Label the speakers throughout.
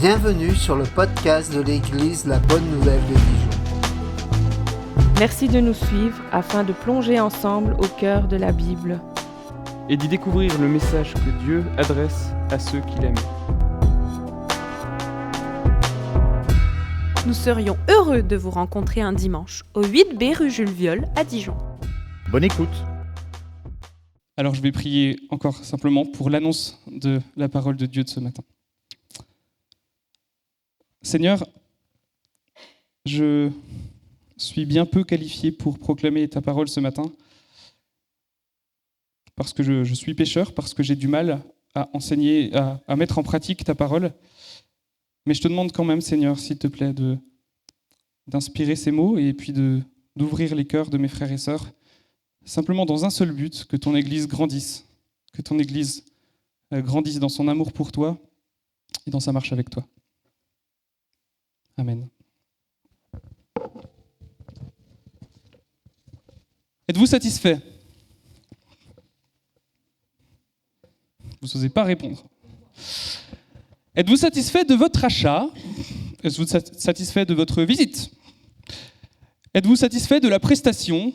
Speaker 1: Bienvenue sur le podcast de l'Église La Bonne Nouvelle de Dijon.
Speaker 2: Merci de nous suivre afin de plonger ensemble au cœur de la Bible
Speaker 3: et d'y découvrir le message que Dieu adresse à ceux qu'il aime.
Speaker 4: Nous serions heureux de vous rencontrer un dimanche au 8B rue Jules Viol à Dijon.
Speaker 5: Bonne écoute.
Speaker 3: Alors je vais prier encore simplement pour l'annonce de la parole de Dieu de ce matin. Seigneur, je suis bien peu qualifié pour proclamer ta parole ce matin, parce que je suis pécheur, parce que j'ai du mal à enseigner, à mettre en pratique ta parole. Mais je te demande quand même, Seigneur, s'il te plaît, d'inspirer ces mots et puis d'ouvrir les cœurs de mes frères et sœurs, simplement dans un seul but, que ton Église grandisse, que ton Église grandisse dans son amour pour toi et dans sa marche avec toi. Amen. Êtes-vous satisfait ? Vous n'osez pas répondre. Êtes-vous satisfait de votre achat ? Êtes-vous satisfait de votre visite ? Êtes-vous satisfait de la prestation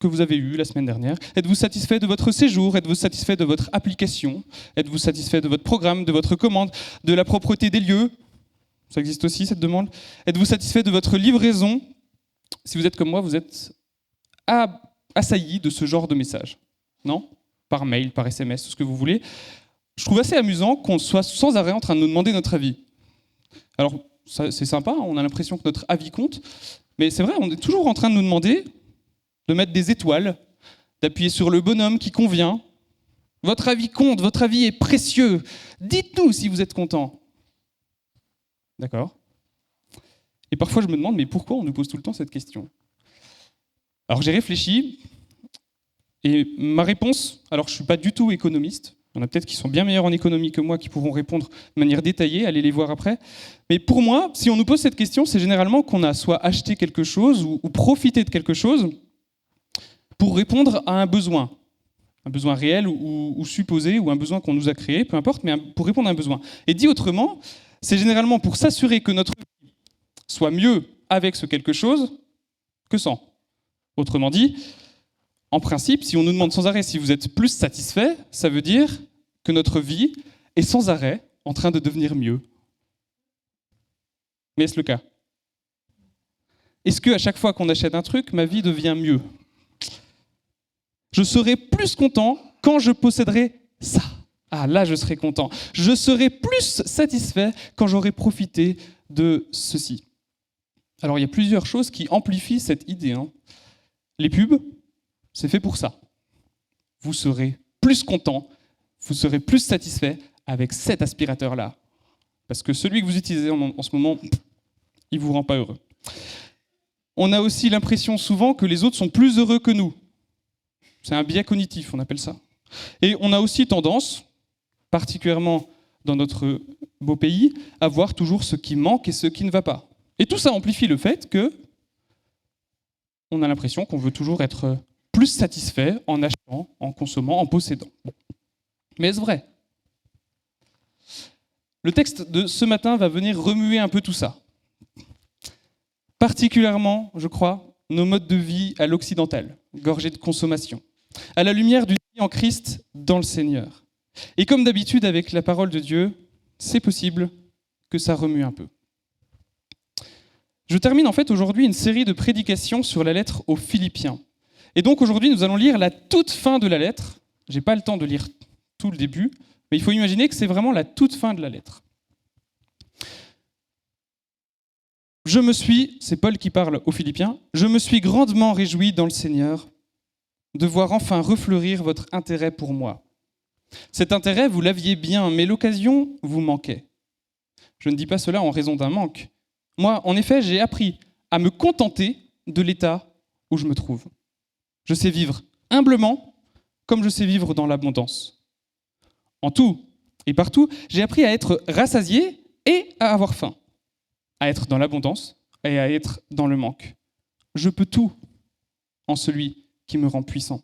Speaker 3: que vous avez eue la semaine dernière ? Êtes-vous satisfait de votre séjour ? Êtes-vous satisfait de votre application ? Êtes-vous satisfait de votre programme, de votre commande, de la propreté des lieux ? Ça existe aussi, cette demande. Êtes-vous satisfait de votre livraison ? Si vous êtes comme moi, vous êtes assailli de ce genre de message. Non ? Par mail, par SMS, tout ce que vous voulez. Je trouve assez amusant qu'on soit sans arrêt en train de nous demander notre avis. Alors, ça, c'est sympa, on a l'impression que notre avis compte, mais c'est vrai, on est toujours en train de nous demander de mettre des étoiles, d'appuyer sur le bonhomme qui convient. Votre avis compte, votre avis est précieux. Dites-nous si vous êtes content. D'accord ? Et parfois, je me demande, mais pourquoi on nous pose tout le temps cette question ? Alors, j'ai réfléchi, et ma réponse, alors je ne suis pas du tout économiste, il y en a peut-être qui sont bien meilleurs en économie que moi, qui pourront répondre de manière détaillée, allez les voir après. Mais pour moi, si on nous pose cette question, c'est généralement qu'on a soit acheté quelque chose ou profité de quelque chose pour répondre à un besoin réel ou supposé, ou un besoin qu'on nous a créé, peu importe, mais pour répondre à un besoin. Et dit autrement, c'est généralement pour s'assurer que notre vie soit mieux avec ce quelque chose que sans. Autrement dit, en principe, si on nous demande sans arrêt si vous êtes plus satisfait, ça veut dire que notre vie est sans arrêt en train de devenir mieux. Mais est-ce le cas ? Est-ce qu'à chaque fois qu'on achète un truc, ma vie devient mieux ? Je serai plus content quand je posséderai ça. Ah, là, je serai content. Je serai plus satisfait quand j'aurai profité de ceci. Alors, il y a plusieurs choses qui amplifient cette idée. Les pubs, c'est fait pour ça. Vous serez plus content, vous serez plus satisfait avec cet aspirateur-là. Parce que celui que vous utilisez en ce moment, il ne vous rend pas heureux. On a aussi l'impression souvent que les autres sont plus heureux que nous. C'est un biais cognitif, on appelle ça. Et on a aussi tendance, particulièrement dans notre beau pays, à voir toujours ce qui manque et ce qui ne va pas. Et tout ça amplifie le fait que on a l'impression qu'on veut toujours être plus satisfait en achetant, en consommant, en possédant. Mais est-ce vrai ? Le texte de ce matin va venir remuer un peu tout ça. Particulièrement, je crois, nos modes de vie à l'occidental, gorgés de consommation, à la lumière d'une vie en Christ dans le Seigneur. Et comme d'habitude avec la parole de Dieu, c'est possible que ça remue un peu. Je termine en fait aujourd'hui une série de prédications sur la lettre aux Philippiens. Et donc aujourd'hui, nous allons lire la toute fin de la lettre. Je n'ai pas le temps de lire tout le début, mais il faut imaginer que c'est vraiment la toute fin de la lettre. C'est Paul qui parle aux Philippiens, « Je me suis grandement réjoui dans le Seigneur de voir enfin refleurir votre intérêt pour moi. Cet intérêt, vous l'aviez bien, mais l'occasion vous manquait. Je ne dis pas cela en raison d'un manque. Moi, en effet, j'ai appris à me contenter de l'état où je me trouve. Je sais vivre humblement comme je sais vivre dans l'abondance. En tout et partout, j'ai appris à être rassasié et à avoir faim, à être dans l'abondance et à être dans le manque. Je peux tout en celui qui me rend puissant.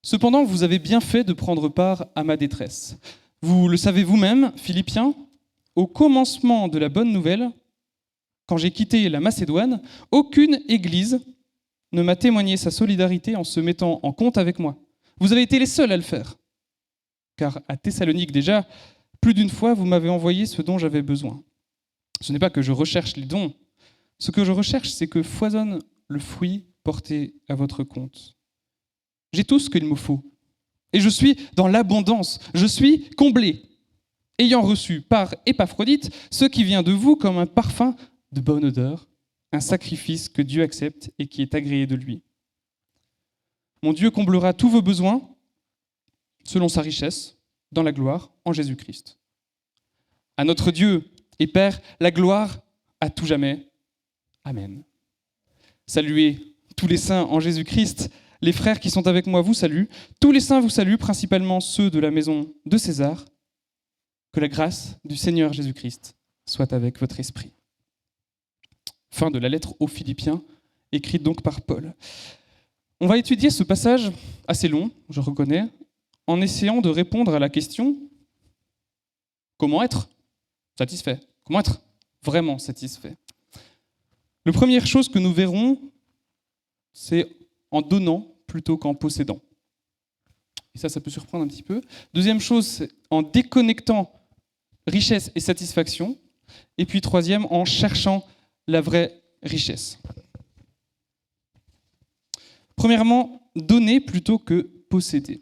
Speaker 3: Cependant, vous avez bien fait de prendre part à ma détresse. Vous le savez vous-même, Philippiens, au commencement de la bonne nouvelle, quand j'ai quitté la Macédoine, aucune église ne m'a témoigné sa solidarité en se mettant en compte avec moi. Vous avez été les seuls à le faire. Car à Thessalonique déjà, plus d'une fois, vous m'avez envoyé ce dont j'avais besoin. Ce n'est pas que je recherche les dons. Ce que je recherche, c'est que foisonne le fruit porté à votre compte. J'ai tout ce qu'il me faut. Et je suis dans l'abondance. Je suis comblé, ayant reçu par Épaphrodite ce qui vient de vous comme un parfum de bonne odeur, un sacrifice que Dieu accepte et qui est agréé de lui. Mon Dieu comblera tous vos besoins selon sa richesse dans la gloire en Jésus-Christ. À notre Dieu et Père, la gloire à tout jamais. Amen. Saluez tous les saints en Jésus-Christ. Les frères qui sont avec moi vous saluent. Tous les saints vous saluent, principalement ceux de la maison de César. Que la grâce du Seigneur Jésus-Christ soit avec votre esprit. Fin de la lettre aux Philippiens, écrite donc par Paul. On va étudier ce passage assez long, je reconnais, en essayant de répondre à la question « Comment être satisfait ? Comment être vraiment satisfait ?» La première chose que nous verrons, c'est en donnant plutôt qu'en possédant. Et ça peut surprendre un petit peu. Deuxième chose, c'est en déconnectant richesse et satisfaction. Et puis troisième, en cherchant la vraie richesse. Premièrement, donner plutôt que posséder.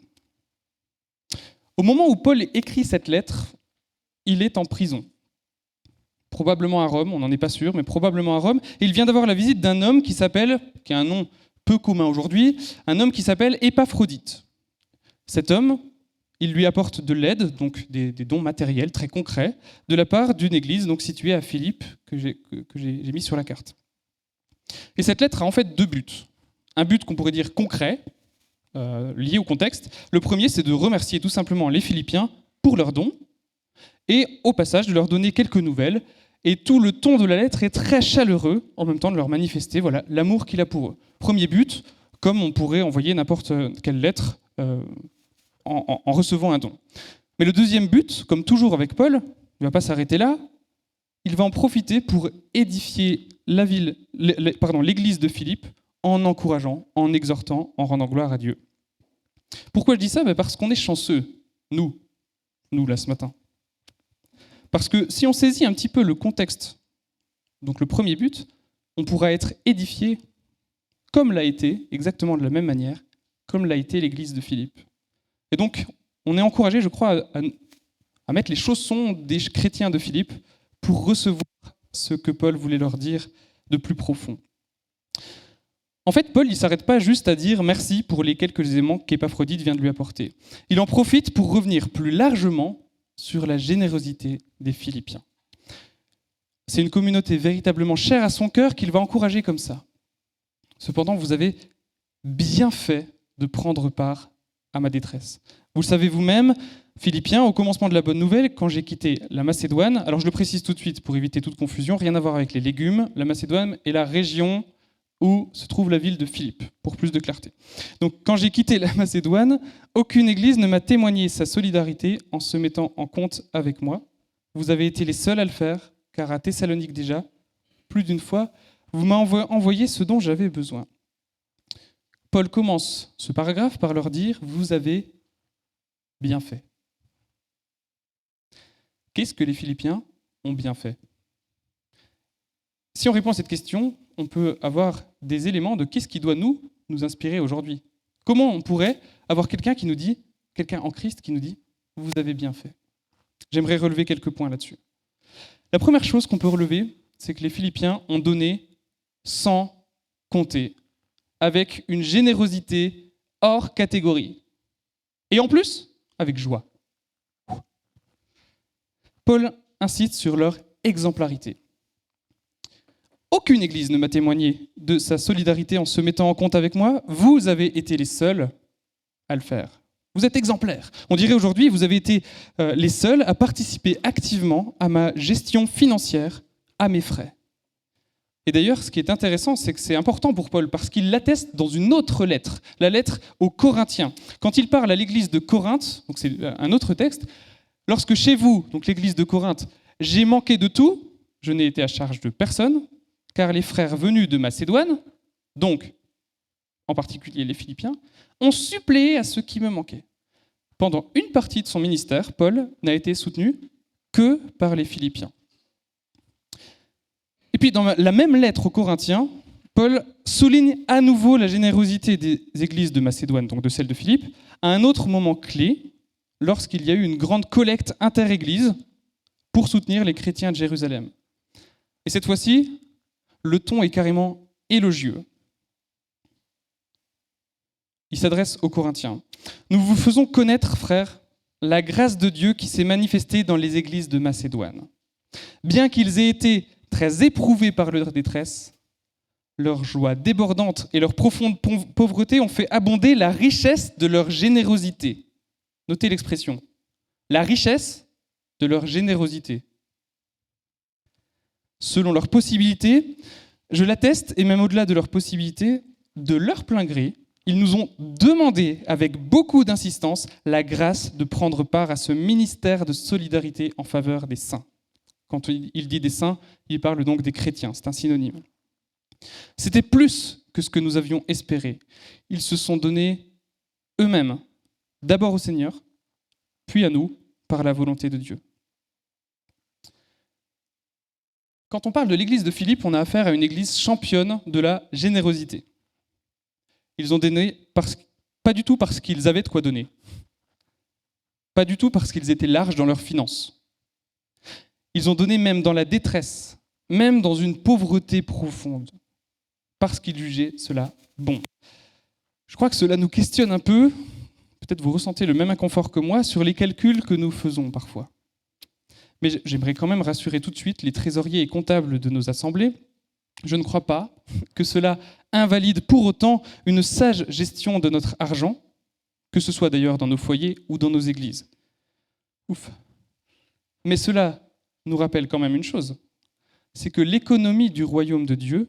Speaker 3: Au moment où Paul écrit cette lettre, il est en prison. Probablement à Rome, on n'en est pas sûr, mais probablement à Rome. Et il vient d'avoir la visite d'un homme qui a un nom peu commun aujourd'hui, un homme qui s'appelle Épaphrodite. Cet homme, il lui apporte de l'aide, donc des dons matériels très concrets, de la part d'une église donc située à Philippe, que j'ai mis sur la carte. Et cette lettre a en fait deux buts. Un but qu'on pourrait dire concret, lié au contexte. Le premier, c'est de remercier tout simplement les Philippiens pour leurs dons, et au passage de leur donner quelques nouvelles. Et tout le ton de la lettre est très chaleureux, en même temps de leur manifester l'amour qu'il a pour eux. Premier but, comme on pourrait envoyer n'importe quelle lettre en recevant un don. Mais le deuxième but, comme toujours avec Paul, il ne va pas s'arrêter là, il va en profiter pour édifier l'église de Philippe en encourageant, en exhortant, en rendant gloire à Dieu. Pourquoi je dis ça ? Parce qu'on est chanceux, nous là ce matin. Parce que si on saisit un petit peu le contexte, donc le premier but, on pourra être édifié comme l'a été, exactement de la même manière, comme l'a été l'église de Philippe. Et donc, on est encouragé, je crois, à mettre les chaussons des chrétiens de Philippe pour recevoir ce que Paul voulait leur dire de plus profond. En fait, Paul, il ne s'arrête pas juste à dire merci pour les quelques éléments qu'Épaphrodite vient de lui apporter. Il en profite pour revenir plus largement sur la générosité des Philippiens. C'est une communauté véritablement chère à son cœur qu'il va encourager comme ça. Cependant, vous avez bien fait de prendre part à ma détresse. Vous le savez vous-même, Philippiens, au commencement de la bonne nouvelle, quand j'ai quitté la Macédoine, alors je le précise tout de suite pour éviter toute confusion, rien à voir avec les légumes, la Macédoine est la région où se trouve la ville de Philippe, pour plus de clarté. Donc quand j'ai quitté la Macédoine, aucune église ne m'a témoigné sa solidarité en se mettant en compte avec moi. Vous avez été les seuls à le faire, car à Thessalonique déjà, plus d'une fois, vous m'avez envoyé ce dont j'avais besoin. Paul commence ce paragraphe par leur dire « Vous avez bien fait ». Qu'est-ce que les Philippiens ont bien fait ? Si on répond à cette question, on peut avoir des éléments de qu'est-ce qui doit nous inspirer aujourd'hui. Comment on pourrait avoir quelqu'un en Christ qui nous dit « Vous avez bien fait ». J'aimerais relever quelques points là-dessus. La première chose qu'on peut relever, c'est que les Philippiens ont donné sans compter, avec une générosité hors catégorie. Et en plus, avec joie. Paul insiste sur leur exemplarité. Aucune église ne m'a témoigné de sa solidarité en se mettant en compte avec moi. Vous avez été les seuls à le faire. Vous êtes exemplaires. On dirait aujourd'hui, vous avez été les seuls à participer activement à ma gestion financière, à mes frais. Et d'ailleurs, ce qui est intéressant, c'est que c'est important pour Paul, parce qu'il l'atteste dans une autre lettre, la lettre aux Corinthiens. Quand il parle à l'église de Corinthe, donc c'est un autre texte, lorsque chez vous, donc l'église de Corinthe, J'ai manqué de tout, je n'ai été à charge de personne, car les frères venus de Macédoine, donc en particulier les Philippiens, ont suppléé à ce qui me manquait. Pendant une partie de son ministère, Paul n'a été soutenu que par les Philippiens. Et puis dans la même lettre aux Corinthiens, Paul souligne à nouveau la générosité des églises de Macédoine, donc de celle de Philippe, à un autre moment clé, lorsqu'il y a eu une grande collecte inter-église pour soutenir les chrétiens de Jérusalem. Et cette fois-ci, le ton est carrément élogieux. Il s'adresse aux Corinthiens. « Nous vous faisons connaître, frères, la grâce de Dieu qui s'est manifestée dans les églises de Macédoine. Bien qu'ils aient été très éprouvés par leur détresse, leur joie débordante et leur profonde pauvreté ont fait abonder la richesse de leur générosité. » Notez l'expression. La richesse de leur générosité. Selon leurs possibilités, je l'atteste, et même au-delà de leurs possibilités, de leur plein gré, ils nous ont demandé avec beaucoup d'insistance la grâce de prendre part à ce ministère de solidarité en faveur des saints. Quand il dit des saints, il parle donc des chrétiens, c'est un synonyme. C'était plus que ce que nous avions espéré. Ils se sont donnés eux-mêmes, d'abord au Seigneur, puis à nous, par la volonté de Dieu. Quand on parle de l'église de Philippe, on a affaire à une église championne de la générosité. Ils ont donné pas du tout parce qu'ils avaient de quoi donner. Pas du tout parce qu'ils étaient larges dans leurs finances. Ils ont donné même dans la détresse, même dans une pauvreté profonde, parce qu'ils jugeaient cela bon. Je crois que cela nous questionne un peu, peut-être vous ressentez le même inconfort que moi, sur les calculs que nous faisons parfois. Mais j'aimerais quand même rassurer tout de suite les trésoriers et comptables de nos assemblées. Je ne crois pas que cela invalide pour autant une sage gestion de notre argent, que ce soit d'ailleurs dans nos foyers ou dans nos églises. Ouf. Mais cela nous rappelle quand même une chose, c'est que l'économie du royaume de Dieu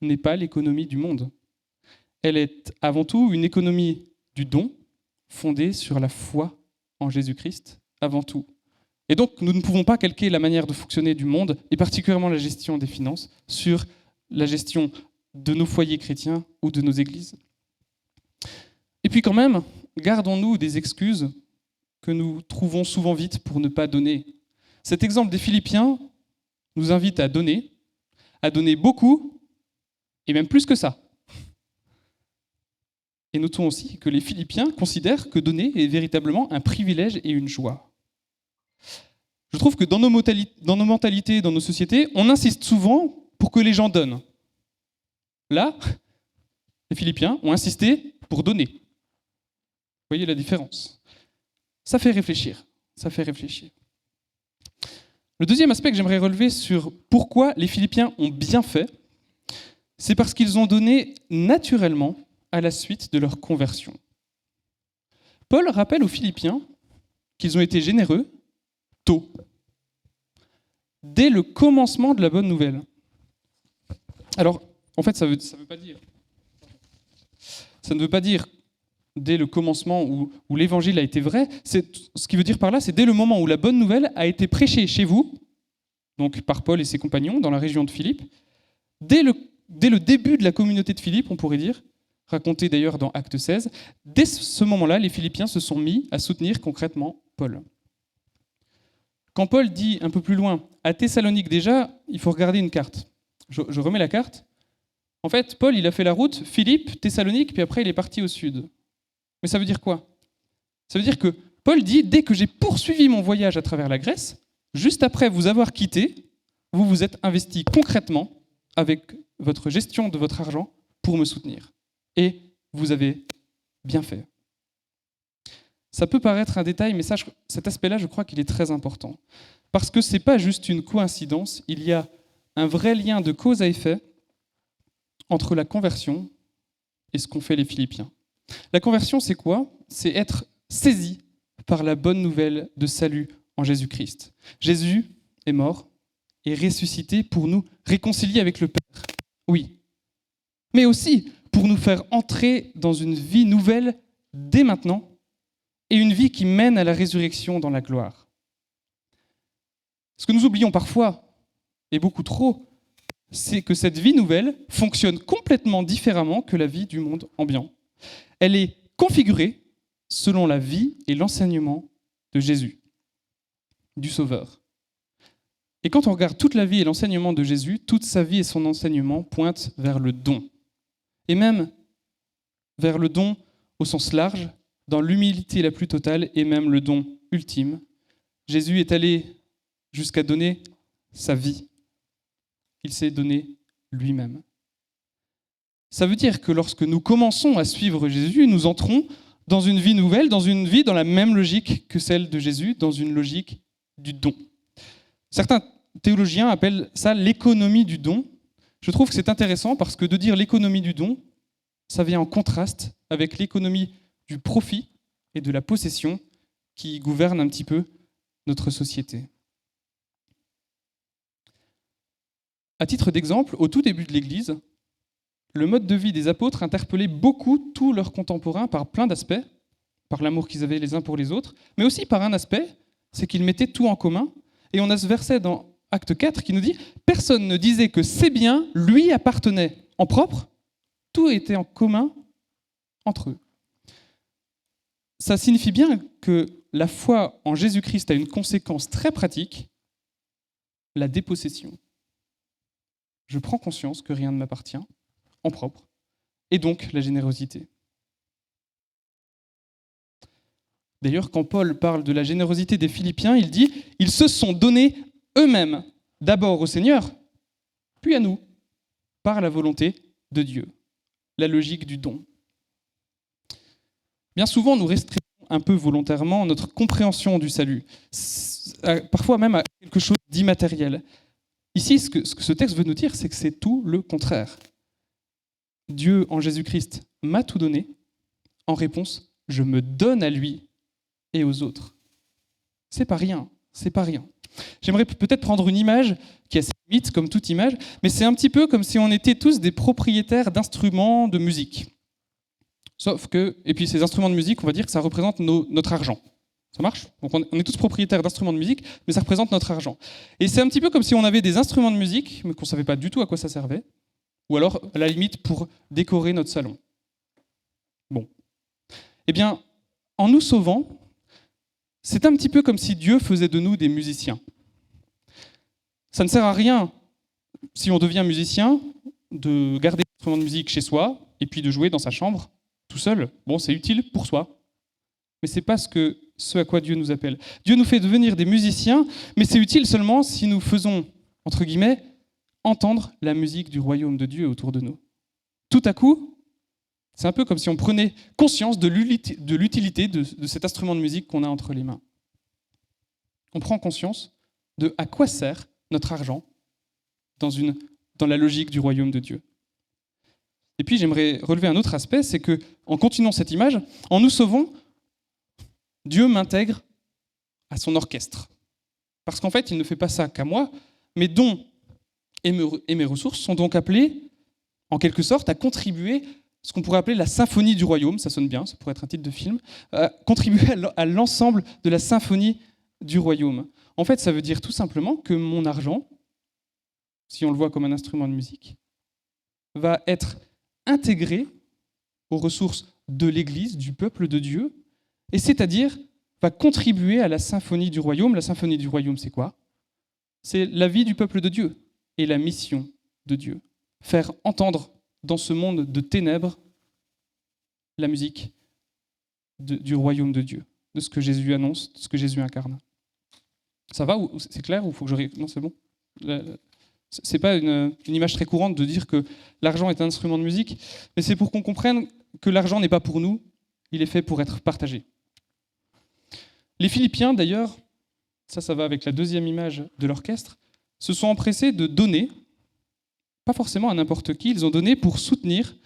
Speaker 3: n'est pas l'économie du monde. Elle est avant tout une économie du don, fondée sur la foi en Jésus-Christ, avant tout. Et donc, nous ne pouvons pas calquer la manière de fonctionner du monde, et particulièrement la gestion des finances, sur la gestion de nos foyers chrétiens ou de nos églises. Et puis quand même, gardons-nous des excuses que nous trouvons souvent vite pour ne pas donner. Cet exemple des Philippiens nous invite à donner beaucoup, et même plus que ça. Et notons aussi que les Philippiens considèrent que donner est véritablement un privilège et une joie. Je trouve que dans nos mentalités, dans nos sociétés, on insiste souvent pour que les gens donnent. Là, les Philippiens ont insisté pour donner. Vous voyez la différence? Ça fait réfléchir. Le deuxième aspect que j'aimerais relever sur pourquoi les Philippiens ont bien fait, c'est parce qu'ils ont donné naturellement à la suite de leur conversion. Paul rappelle aux Philippiens qu'ils ont été généreux tôt, dès le commencement de la bonne nouvelle. Alors, en fait, ça ne veut pas dire dès le commencement où l'évangile a été vrai. Ce qui veut dire par là, c'est dès le moment où la bonne nouvelle a été prêchée chez vous, donc par Paul et ses compagnons dans la région de Philippe, dès le début de la communauté de Philippe, on pourrait dire, raconté d'ailleurs dans Acte 16, dès ce moment-là, les Philippiens se sont mis à soutenir concrètement Paul. Quand Paul dit un peu plus loin, à Thessalonique déjà, il faut regarder une carte. Je remets la carte. En fait, Paul, il a fait la route Philippe, Thessalonique, puis après il est parti au sud. Mais ça veut dire quoi? Ça veut dire que Paul dit, dès que j'ai poursuivi mon voyage à travers la Grèce, juste après vous avoir quitté, vous vous êtes investi concrètement avec votre gestion de votre argent pour me soutenir. Et vous avez bien fait. Ça peut paraître un détail, mais cet aspect-là, je crois qu'il est très important. Parce que ce n'est pas juste une coïncidence, il y a un vrai lien de cause à effet entre la conversion et ce qu'ont fait les Philippiens. La conversion, c'est quoi? C'est être saisi par la bonne nouvelle de salut en Jésus-Christ. Jésus est mort et ressuscité pour nous réconcilier avec le Père. Oui. Mais aussi pour nous faire entrer dans une vie nouvelle dès maintenant et une vie qui mène à la résurrection dans la gloire. Ce que nous oublions parfois, et beaucoup trop, c'est que cette vie nouvelle fonctionne complètement différemment que la vie du monde ambiant. Elle est configurée selon la vie et l'enseignement de Jésus, du Sauveur. Et quand on regarde toute la vie et l'enseignement de Jésus, toute sa vie et son enseignement pointent vers le don. Et même vers le don au sens large, dans l'humilité la plus totale et même le don ultime. Jésus est allé jusqu'à donner sa vie. Il s'est donné lui-même. Ça veut dire que lorsque nous commençons à suivre Jésus, nous entrons dans une vie nouvelle, dans une vie dans la même logique que celle de Jésus, dans une logique du don. Certains théologiens appellent ça l'économie du don. Je trouve que c'est intéressant parce que de dire l'économie du don, ça vient en contraste avec l'économie du profit et de la possession qui gouverne un petit peu notre société. À titre d'exemple, au tout début de l'Église, le mode de vie des apôtres interpellait beaucoup tous leurs contemporains par plein d'aspects, par l'amour qu'ils avaient les uns pour les autres, mais aussi par un aspect, c'est qu'ils mettaient tout en commun. Et on a ce verset dans Acte 4 qui nous dit « Personne ne disait que ces biens lui appartenaient en propre, tout était en commun entre eux. » Ça signifie bien que la foi en Jésus-Christ a une conséquence très pratique, la dépossession. Je prends conscience que rien ne m'appartient, en propre, et donc la générosité. D'ailleurs, quand Paul parle de la générosité des Philippiens, il dit « Ils se sont donnés eux-mêmes, d'abord au Seigneur, puis à nous, par la volonté de Dieu. » La logique du don. Bien souvent, nous restreignons un peu volontairement notre compréhension du salut, parfois même à quelque chose d'immatériel. Ici, ce que ce texte veut nous dire, c'est que c'est tout le contraire. Dieu, en Jésus-Christ, m'a tout donné. En réponse, je me donne à lui et aux autres. C'est pas rien, c'est pas rien. J'aimerais peut-être prendre une image qui est assez limite, comme toute image, mais c'est un petit peu comme si on était tous des propriétaires d'instruments de musique. Sauf que, et puis ces instruments de musique, on va dire que ça représente notre argent. Ça marche ? Donc on est tous propriétaires d'instruments de musique, mais ça représente notre argent. Et c'est un petit peu comme si on avait des instruments de musique, mais qu'on ne savait pas du tout à quoi ça servait, ou alors, à la limite, pour décorer notre salon. Bon. Eh bien, en nous sauvant, c'est un petit peu comme si Dieu faisait de nous des musiciens. Ça ne sert à rien, si on devient musicien, de garder l'instrument de musique chez soi, et puis de jouer dans sa chambre, tout seul. Bon, c'est utile pour soi, mais ce n'est pas ce à quoi Dieu nous appelle. Dieu nous fait devenir des musiciens, mais c'est utile seulement si nous faisons, entre guillemets, entendre la musique du royaume de Dieu autour de nous. Tout à coup, c'est un peu comme si on prenait conscience de l'utilité de cet instrument de musique qu'on a entre les mains. On prend conscience de à quoi sert notre argent dans la logique du royaume de Dieu. Et puis j'aimerais relever un autre aspect, c'est que en continuant cette image, en nous sauvant, Dieu m'intègre à son orchestre. Parce qu'en fait, il ne fait pas ça qu'à moi. Mes dons et mes ressources sont donc appelés, en quelque sorte, à contribuer ce qu'on pourrait appeler la symphonie du royaume, ça sonne bien, ça pourrait être un titre de film, contribuer à l'ensemble de la symphonie du royaume. En fait, ça veut dire tout simplement que mon argent, si on le voit comme un instrument de musique, va être intégré aux ressources de l'Église, du peuple de Dieu, et c'est-à-dire va contribuer à la symphonie du royaume. La symphonie du royaume, c'est quoi ? C'est la vie du peuple de Dieu et la mission de Dieu. Faire entendre dans ce monde de ténèbres la musique du royaume de Dieu, de ce que Jésus annonce, de ce que Jésus incarne. Ça va ? C'est clair ? Ou faut que je... Non, c'est bon. C'est pas une image très courante de dire que l'argent est un instrument de musique, mais c'est pour qu'on comprenne que l'argent n'est pas pour nous, il est fait pour être partagé. Les Philippiens, d'ailleurs, ça va avec la deuxième image de l'orchestre, se sont empressés de donner, pas forcément à n'importe qui, ils ont donné pour soutenir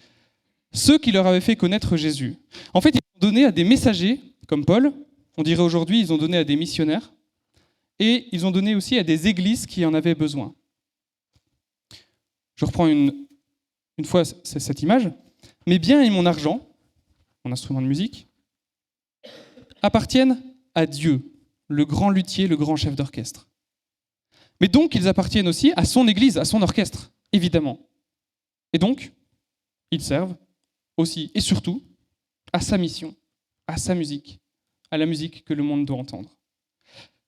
Speaker 3: ceux qui leur avaient fait connaître Jésus. En fait, ils ont donné à des messagers, comme Paul, on dirait aujourd'hui, ils ont donné à des missionnaires, et ils ont donné aussi à des églises qui en avaient besoin. Je reprends une fois cette image. Mes biens et mon argent, mon instrument de musique, appartiennent à Dieu, le grand luthier, le grand chef d'orchestre. Mais donc, ils appartiennent aussi à son Église, à son orchestre, évidemment. Et donc, ils servent aussi et surtout à sa mission, à sa musique, à la musique que le monde doit entendre.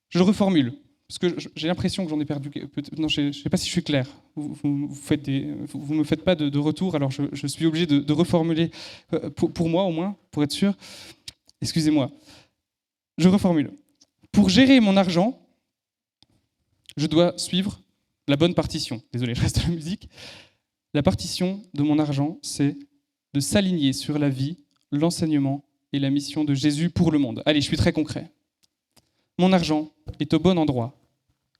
Speaker 3: Je le reformule, parce que j'ai l'impression que j'en ai perdu... Non, je ne sais pas si je suis clair. Vous ne me faites pas de retour, alors je suis obligé de reformuler pour moi au moins, pour être sûr. Excusez-moi. Je reformule. Pour gérer mon argent, je dois suivre la bonne partition. Désolé, je reste à la musique. La partition de mon argent, c'est de s'aligner sur la vie, l'enseignement et la mission de Jésus pour le monde. Allez, je suis très concret. Mon argent est au bon endroit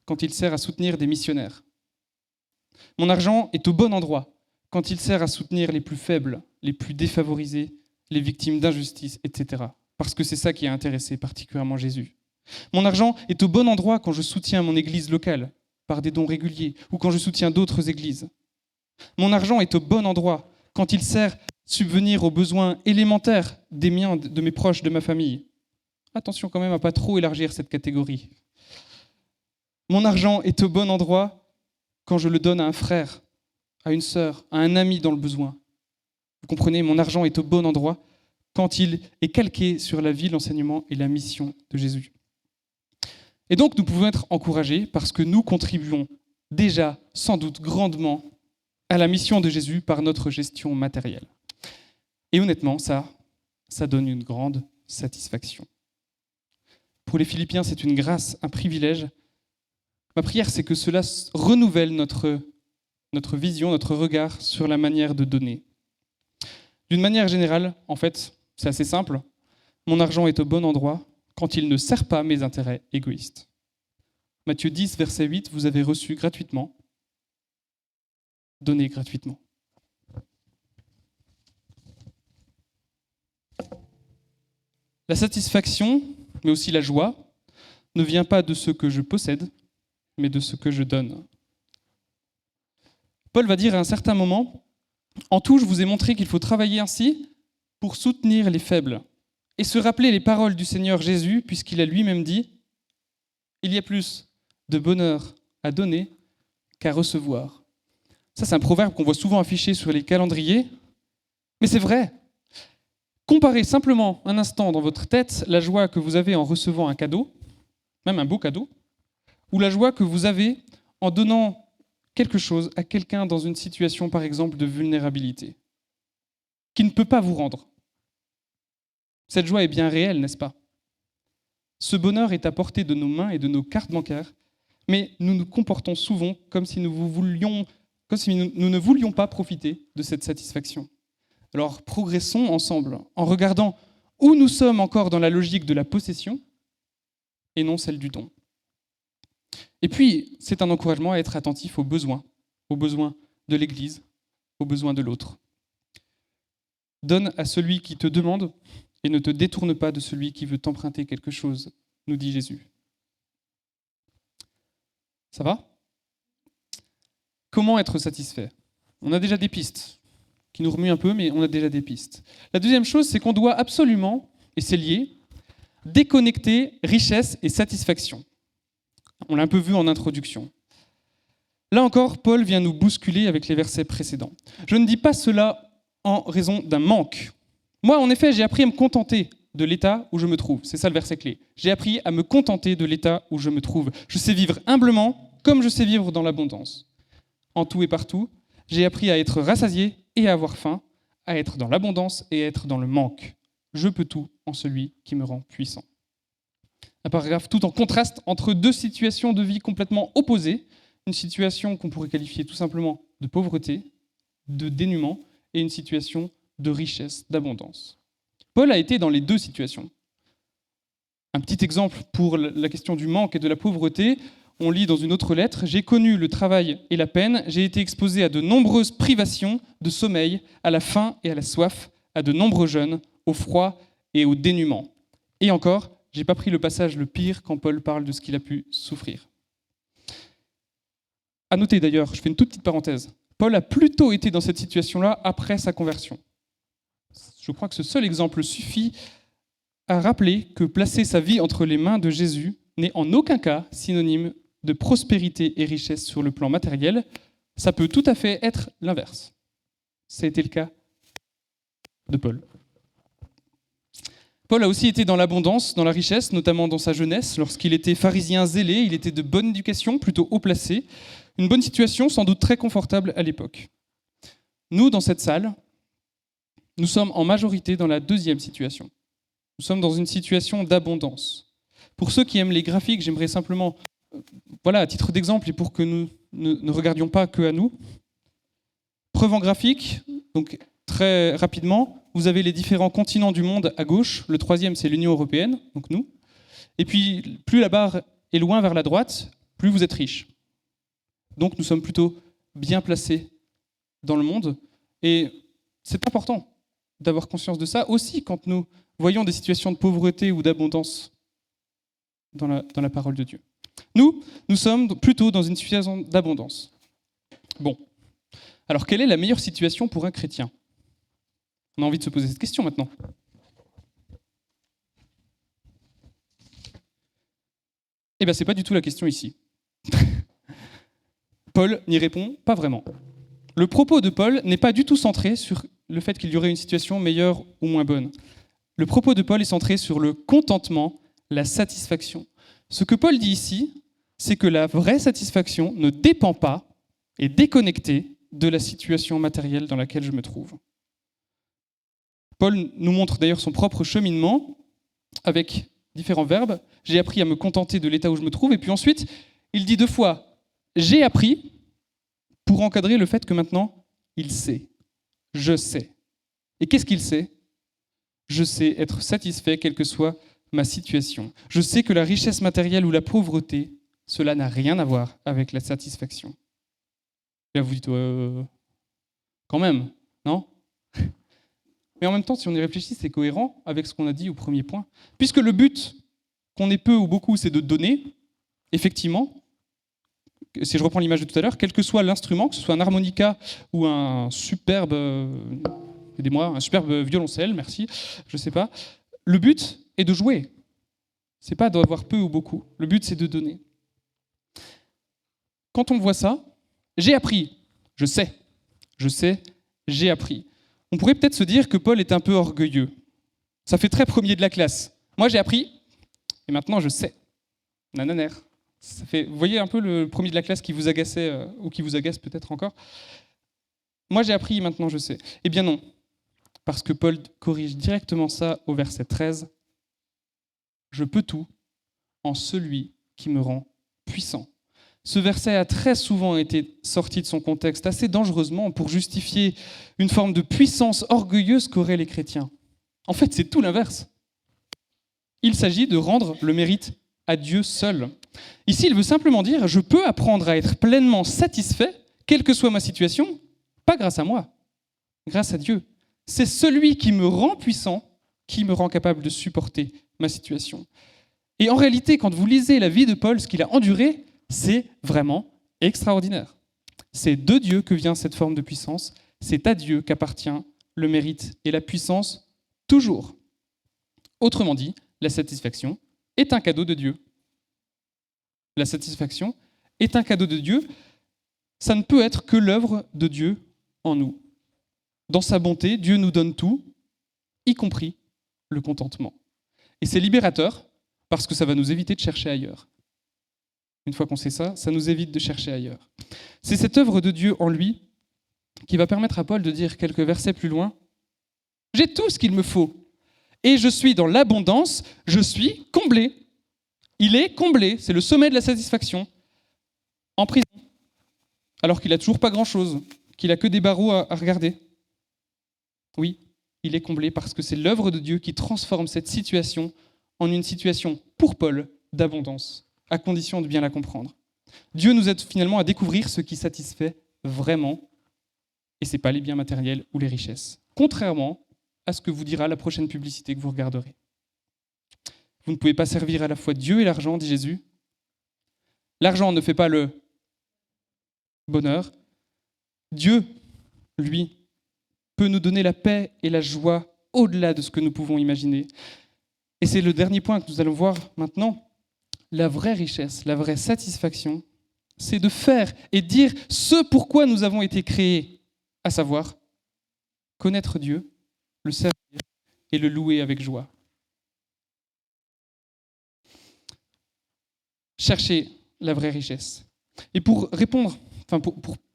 Speaker 3: quand il sert à soutenir des missionnaires. Mon argent est au bon endroit quand il sert à soutenir les plus faibles, les plus défavorisés, les victimes d'injustice, etc. Parce que c'est ça qui a intéressé particulièrement Jésus. Mon argent est au bon endroit quand je soutiens mon église locale par des dons réguliers ou quand je soutiens d'autres églises. Mon argent est au bon endroit quand il sert à subvenir aux besoins élémentaires des miens, de mes proches, de ma famille. Attention quand même à ne pas trop élargir cette catégorie. Mon argent est au bon endroit quand je le donne à un frère, à une sœur, à un ami dans le besoin. Vous comprenez, mon argent est au bon endroit quand il est calqué sur la vie, l'enseignement et la mission de Jésus. Et donc nous pouvons être encouragés parce que nous contribuons déjà, sans doute grandement, à la mission de Jésus par notre gestion matérielle. Et honnêtement, ça donne une grande satisfaction. Pour les Philippiens, c'est une grâce, un privilège. Ma prière, c'est que cela renouvelle notre vision, notre regard sur la manière de donner. D'une manière générale, en fait, c'est assez simple. Mon argent est au bon endroit quand il ne sert pas mes intérêts égoïstes. Matthieu 10, verset 8, vous avez reçu gratuitement, donnez gratuitement. La satisfaction, mais aussi la joie, ne vient pas de ce que je possède, mais de ce que je donne. Paul va dire à un certain moment, « En tout, je vous ai montré qu'il faut travailler ainsi pour soutenir les faibles et se rappeler les paroles du Seigneur Jésus, puisqu'il a lui-même dit, « Il y a plus de bonheur à donner qu'à recevoir. » Ça, c'est un proverbe qu'on voit souvent affiché sur les calendriers, mais c'est vrai. Comparez simplement un instant dans votre tête la joie que vous avez en recevant un cadeau, même un beau cadeau, ou la joie que vous avez en donnant quelque chose à quelqu'un dans une situation, par exemple, de vulnérabilité, qui ne peut pas vous rendre. Cette joie est bien réelle, n'est-ce pas ? Ce bonheur est à portée de nos mains et de nos cartes bancaires, mais nous nous comportons souvent comme si nous ne voulions pas profiter de cette satisfaction. Alors progressons ensemble en regardant où nous sommes encore dans la logique de la possession et non celle du don. Et puis, c'est un encouragement à être attentif aux besoins de l'Église, aux besoins de l'autre. Donne à celui qui te demande et ne te détourne pas de celui qui veut t'emprunter quelque chose, nous dit Jésus. Ça va ? Comment être satisfait ? On a déjà des pistes qui nous remuent un peu, mais on a déjà des pistes. La deuxième chose, c'est qu'on doit absolument, et c'est lié, déconnecter richesse et satisfaction. On l'a un peu vu en introduction. Là encore, Paul vient nous bousculer avec les versets précédents. Je ne dis pas cela en raison d'un manque. Moi, en effet, j'ai appris à me contenter de l'état où je me trouve. C'est ça le verset clé. J'ai appris à me contenter de l'état où je me trouve. Je sais vivre humblement comme je sais vivre dans l'abondance. En tout et partout, j'ai appris à être rassasié et à avoir faim, à être dans l'abondance et à être dans le manque. Je peux tout en celui qui me rend puissant. Un paragraphe tout en contraste entre deux situations de vie complètement opposées, une situation qu'on pourrait qualifier tout simplement de pauvreté, de dénuement, et une situation de richesse, d'abondance. Paul a été dans les deux situations. Un petit exemple pour la question du manque et de la pauvreté, on lit dans une autre lettre, « J'ai connu le travail et la peine, j'ai été exposé à de nombreuses privations de sommeil, à la faim et à la soif, à de nombreux jeûnes, au froid et au dénuement. » Et encore, j'ai pas pris le passage le pire quand Paul parle de ce qu'il a pu souffrir. À noter d'ailleurs, je fais une toute petite parenthèse, Paul a plutôt été dans cette situation-là après sa conversion. Je crois que ce seul exemple suffit à rappeler que placer sa vie entre les mains de Jésus n'est en aucun cas synonyme de prospérité et richesse sur le plan matériel, ça peut tout à fait être l'inverse. Ça a été le cas de Paul. Paul a aussi été dans l'abondance, dans la richesse, notamment dans sa jeunesse. Lorsqu'il était pharisien zélé, il était de bonne éducation, plutôt haut placé. Une bonne situation, sans doute très confortable à l'époque. Nous, dans cette salle, nous sommes en majorité dans la deuxième situation. Nous sommes dans une situation d'abondance. Pour ceux qui aiment les graphiques, j'aimerais simplement, à titre d'exemple, et pour que nous ne regardions pas que à nous, preuve en graphique, donc très rapidement, vous avez les différents continents du monde à gauche. Le troisième, c'est l'Union européenne, donc nous. Et puis, plus la barre est loin vers la droite, plus vous êtes riche. Donc, nous sommes plutôt bien placés dans le monde. Et c'est important d'avoir conscience de ça, aussi quand nous voyons des situations de pauvreté ou d'abondance dans la parole de Dieu. Nous sommes plutôt dans une situation d'abondance. Bon. Alors, quelle est la meilleure situation pour un chrétien ? On a envie de se poser cette question maintenant. Eh bien, ce n'est pas du tout la question ici. Paul n'y répond pas vraiment. Le propos de Paul n'est pas du tout centré sur le fait qu'il y aurait une situation meilleure ou moins bonne. Le propos de Paul est centré sur le contentement, la satisfaction. Ce que Paul dit ici, c'est que la vraie satisfaction ne dépend pas, est déconnectée de la situation matérielle dans laquelle je me trouve. Paul nous montre d'ailleurs son propre cheminement avec différents verbes. J'ai appris à me contenter de l'état où je me trouve. Et puis ensuite, il dit 2 fois « j'ai appris » pour encadrer le fait que maintenant, il sait. Je sais. Et qu'est-ce qu'il sait ? Je sais être satisfait quelle que soit ma situation. Je sais que la richesse matérielle ou la pauvreté, cela n'a rien à voir avec la satisfaction. Et là, vous dites quand même, non ? Mais en même temps, si on y réfléchit, c'est cohérent avec ce qu'on a dit au premier point. Puisque le but, qu'on ait peu ou beaucoup, c'est de donner, effectivement, si je reprends l'image de tout à l'heure, quel que soit l'instrument, que ce soit un harmonica ou un superbe, un superbe violoncelle, merci, je ne sais pas, le but est de jouer. Ce n'est pas d'avoir peu ou beaucoup. Le but, c'est de donner. Quand on voit ça, j'ai appris, je sais, j'ai appris. On pourrait peut-être se dire que Paul est un peu orgueilleux. Ça fait très premier de la classe. Moi, j'ai appris, et maintenant, je sais. Nananaire. Ça fait, vous voyez un peu le premier de la classe qui vous agaçait, ou qui vous agace peut-être encore. Moi, j'ai appris, maintenant, je sais. Eh bien non, parce que Paul corrige directement ça au verset 13. Je peux tout en celui qui me rend puissant. Ce verset a très souvent été sorti de son contexte assez dangereusement pour justifier une forme de puissance orgueilleuse qu'auraient les chrétiens. En fait, c'est tout l'inverse. Il s'agit de rendre le mérite à Dieu seul. Ici, il veut simplement dire « je peux apprendre à être pleinement satisfait, quelle que soit ma situation, pas grâce à moi, grâce à Dieu. C'est celui qui me rend puissant, qui me rend capable de supporter ma situation. » Et en réalité, quand vous lisez la vie de Paul, ce qu'il a enduré, c'est vraiment extraordinaire. C'est de Dieu que vient cette forme de puissance, c'est à Dieu qu'appartient le mérite et la puissance toujours. Autrement dit, la satisfaction est un cadeau de Dieu. La satisfaction est un cadeau de Dieu, ça ne peut être que l'œuvre de Dieu en nous. Dans sa bonté, Dieu nous donne tout, y compris le contentement. Et c'est libérateur, parce que ça va nous éviter de chercher ailleurs. Une fois qu'on sait ça, ça nous évite de chercher ailleurs. C'est cette œuvre de Dieu en lui qui va permettre à Paul de dire quelques versets plus loin « J'ai tout ce qu'il me faut, et je suis dans l'abondance, je suis comblé. » Il est comblé, c'est le sommet de la satisfaction, en prison, alors qu'il n'a toujours pas grand-chose, qu'il n'a que des barreaux à regarder. Oui, il est comblé parce que c'est l'œuvre de Dieu qui transforme cette situation en une situation, pour Paul, d'abondance, à condition de bien la comprendre. Dieu nous aide finalement à découvrir ce qui satisfait vraiment, et ce n'est pas les biens matériels ou les richesses, contrairement à ce que vous dira la prochaine publicité que vous regarderez. Vous ne pouvez pas servir à la fois Dieu et l'argent, dit Jésus. L'argent ne fait pas le bonheur. Dieu, lui, peut nous donner la paix et la joie au-delà de ce que nous pouvons imaginer. Et c'est le dernier point que nous allons voir maintenant. la vraie richesse, la vraie satisfaction, c'est de faire et dire ce pourquoi nous avons été créés, à savoir connaître Dieu, le servir et le louer avec joie. Chercher la vraie richesse. Et pour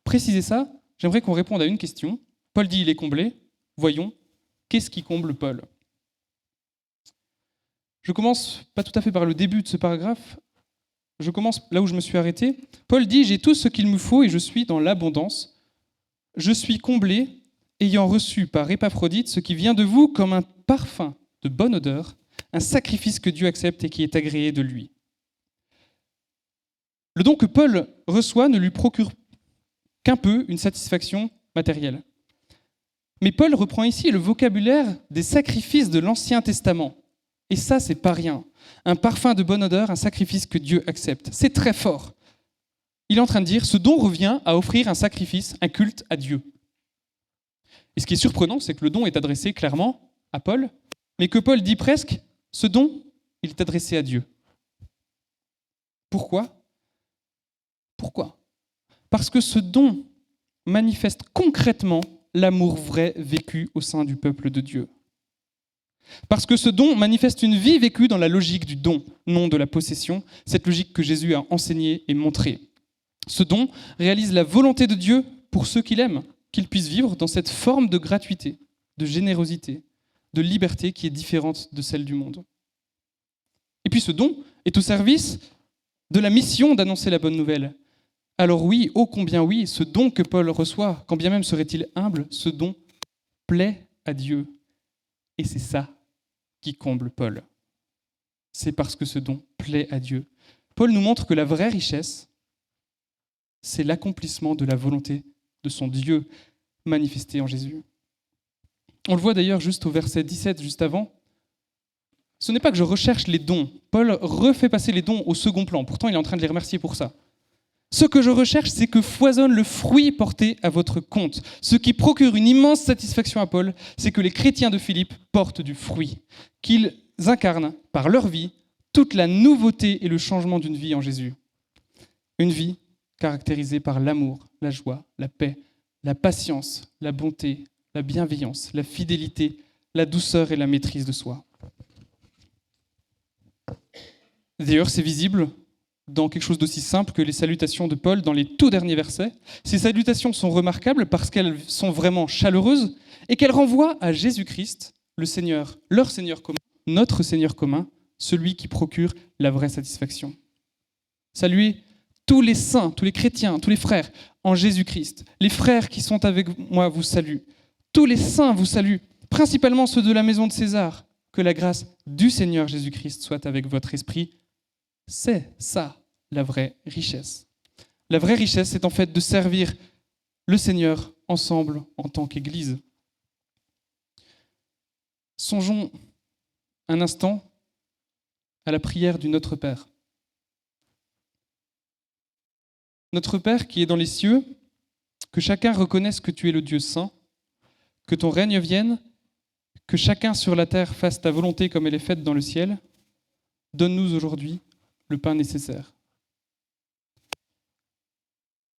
Speaker 3: préciser ça, j'aimerais qu'on réponde à une question. Paul dit il est comblé. Voyons, qu'est-ce qui comble Paul ? Je commence pas tout à fait par le début de ce paragraphe. Je commence là où je me suis arrêté. Paul dit « J'ai tout ce qu'il me faut et je suis dans l'abondance. Je suis comblé, ayant reçu par Épaphrodite ce qui vient de vous comme un parfum de bonne odeur, un sacrifice que Dieu accepte et qui est agréé de lui. » Le don que Paul reçoit ne lui procure qu'un peu une satisfaction matérielle. Mais Paul reprend ici le vocabulaire des sacrifices de l'Ancien Testament. Et ça, c'est pas rien. Un parfum de bonne odeur, un sacrifice que Dieu accepte. C'est très fort. Il est en train de dire, ce don revient à offrir un sacrifice, un culte à Dieu. Et ce qui est surprenant, c'est que le don est adressé clairement à Paul, mais que Paul dit presque, ce don, il est adressé à Dieu. Pourquoi ? Pourquoi ? Parce que ce don manifeste concrètement l'amour vrai vécu au sein du peuple de Dieu. Parce que ce don manifeste une vie vécue dans la logique du don, non de la possession, cette logique que Jésus a enseignée et montrée. Ce don réalise la volonté de Dieu pour ceux qu'il aime, qu'ils puissent vivre dans cette forme de gratuité, de générosité, de liberté qui est différente de celle du monde. Et puis ce don est au service de la mission d'annoncer la bonne nouvelle. Alors oui, ô combien oui, ce don que Paul reçoit, quand bien même serait-il humble, ce don plaît à Dieu. Et c'est ça qui comble Paul. C'est parce que ce don plaît à Dieu. Paul nous montre que la vraie richesse, c'est l'accomplissement de la volonté de son Dieu manifesté en Jésus. On le voit d'ailleurs juste au verset 17, juste avant. Ce n'est pas que je recherche les dons. Paul refait passer les dons au second plan. Pourtant, il est en train de les remercier pour ça. Ce que je recherche, c'est que foisonne le fruit porté à votre compte. Ce qui procure une immense satisfaction à Paul, c'est que les chrétiens de Philippe portent du fruit, qu'ils incarnent par leur vie toute la nouveauté et le changement d'une vie en Jésus. Une vie caractérisée par l'amour, la joie, la paix, la patience, la bonté, la bienveillance, la fidélité, la douceur et la maîtrise de soi. D'ailleurs, c'est visible dans quelque chose d'aussi simple que les salutations de Paul dans les tout derniers versets. Ces salutations sont remarquables parce qu'elles sont vraiment chaleureuses et qu'elles renvoient à Jésus-Christ, le Seigneur, leur Seigneur commun, notre Seigneur commun, celui qui procure la vraie satisfaction. Saluez tous les saints, tous les chrétiens, tous les frères en Jésus-Christ. Les frères qui sont avec moi vous saluent. Tous les saints vous saluent, principalement ceux de la maison de César. Que la grâce du Seigneur Jésus-Christ soit avec votre esprit. C'est ça, la vraie richesse. La vraie richesse, c'est en fait de servir le Seigneur ensemble en tant qu'Église. Songeons un instant à la prière du Notre Père. Notre Père qui est dans les cieux, que chacun reconnaisse que tu es le Dieu saint, que ton règne vienne, que chacun sur la terre fasse ta volonté comme elle est faite dans le ciel. Donne-nous aujourd'hui le pain nécessaire.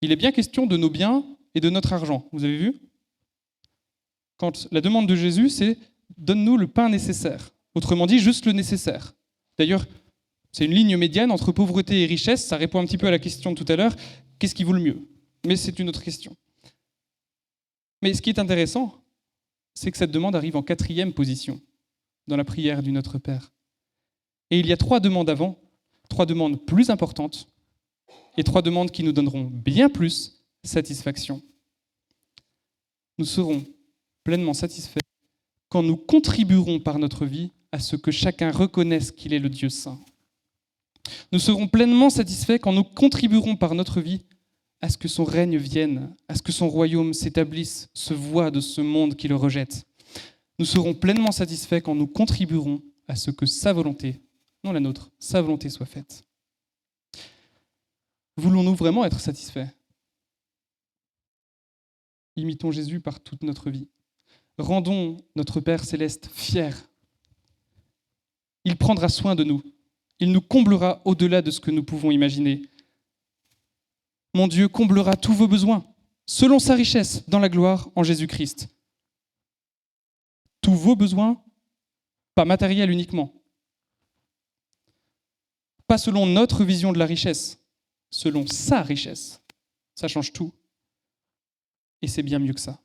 Speaker 3: Il est bien question de nos biens et de notre argent, vous avez vu ? Quand la demande de Jésus, c'est « donne-nous le pain nécessaire ». Autrement dit, juste le nécessaire. D'ailleurs, c'est une ligne médiane entre pauvreté et richesse, ça répond un petit peu à la question de tout à l'heure, qu'est-ce qui vaut le mieux ? Mais c'est une autre question. Mais ce qui est intéressant, c'est que cette demande arrive en 4e position dans la prière du Notre Père. Et il y a 3 demandes avant, 3 demandes plus importantes et 3 demandes qui nous donneront bien plus satisfaction. Nous serons pleinement satisfaits quand nous contribuerons par notre vie à ce que chacun reconnaisse qu'il est le Dieu saint. Nous serons pleinement satisfaits quand nous contribuerons par notre vie à ce que son règne vienne, à ce que son royaume s'établisse, se voie de ce monde qui le rejette. Nous serons pleinement satisfaits quand nous contribuerons à ce que sa volonté, non la nôtre, sa volonté soit faite. Voulons-nous vraiment être satisfaits ? Imitons Jésus par toute notre vie. Rendons notre Père céleste fier. Il prendra soin de nous. Il nous comblera au-delà de ce que nous pouvons imaginer. Mon Dieu comblera tous vos besoins, selon sa richesse dans la gloire en Jésus-Christ. Tous vos besoins, pas matériels uniquement. Pas selon notre vision de la richesse, selon sa richesse. Ça change tout. Et c'est bien mieux que ça.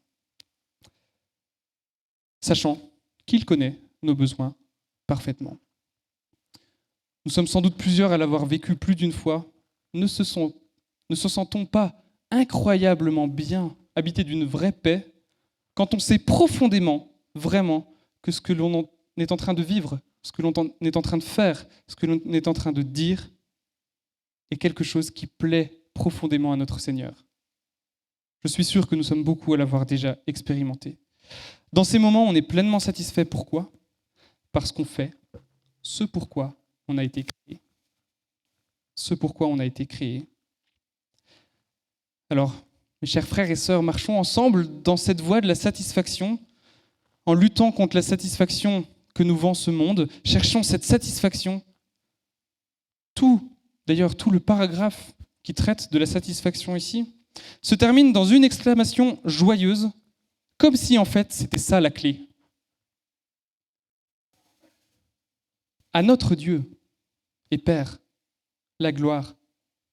Speaker 3: Sachant qu'il connaît nos besoins parfaitement. Nous sommes sans doute plusieurs à l'avoir vécu plus d'une fois. Ne se sent-on pas incroyablement bien, habité d'une vraie paix, quand on sait profondément, vraiment, que ce que l'on est en train de vivre, ce que l'on est en train de faire, ce que l'on est en train de dire, est quelque chose qui plaît profondément à notre Seigneur. Je suis sûr que nous sommes beaucoup à l'avoir déjà expérimenté. Dans ces moments, on est pleinement satisfait. Pourquoi ? Parce qu'on fait ce pourquoi on a été créé. Ce pourquoi on a été créé. Alors, mes chers frères et sœurs, marchons ensemble dans cette voie de la satisfaction, en luttant contre la satisfaction que nous vend ce monde. Cherchons cette satisfaction. D'ailleurs, tout le paragraphe qui traite de la satisfaction ici se termine dans une exclamation joyeuse, comme si en fait c'était ça la clé. À notre Dieu et Père, la gloire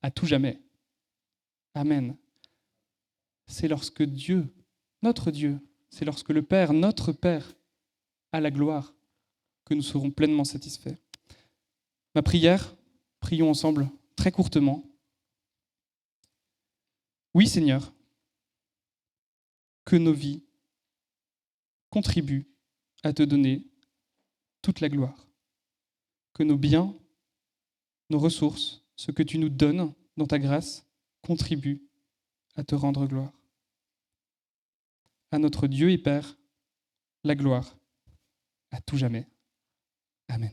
Speaker 3: à tout jamais. Amen. C'est lorsque Dieu, notre Dieu, c'est lorsque le Père, notre Père, a la gloire, que nous serons pleinement satisfaits. Ma prière, prions ensemble très courtement. Oui, Seigneur, que nos vies contribuent à te donner toute la gloire. Que nos biens, nos ressources, ce que tu nous donnes dans ta grâce, contribuent à te rendre gloire. À notre Dieu et Père, la gloire à tout jamais. Amen.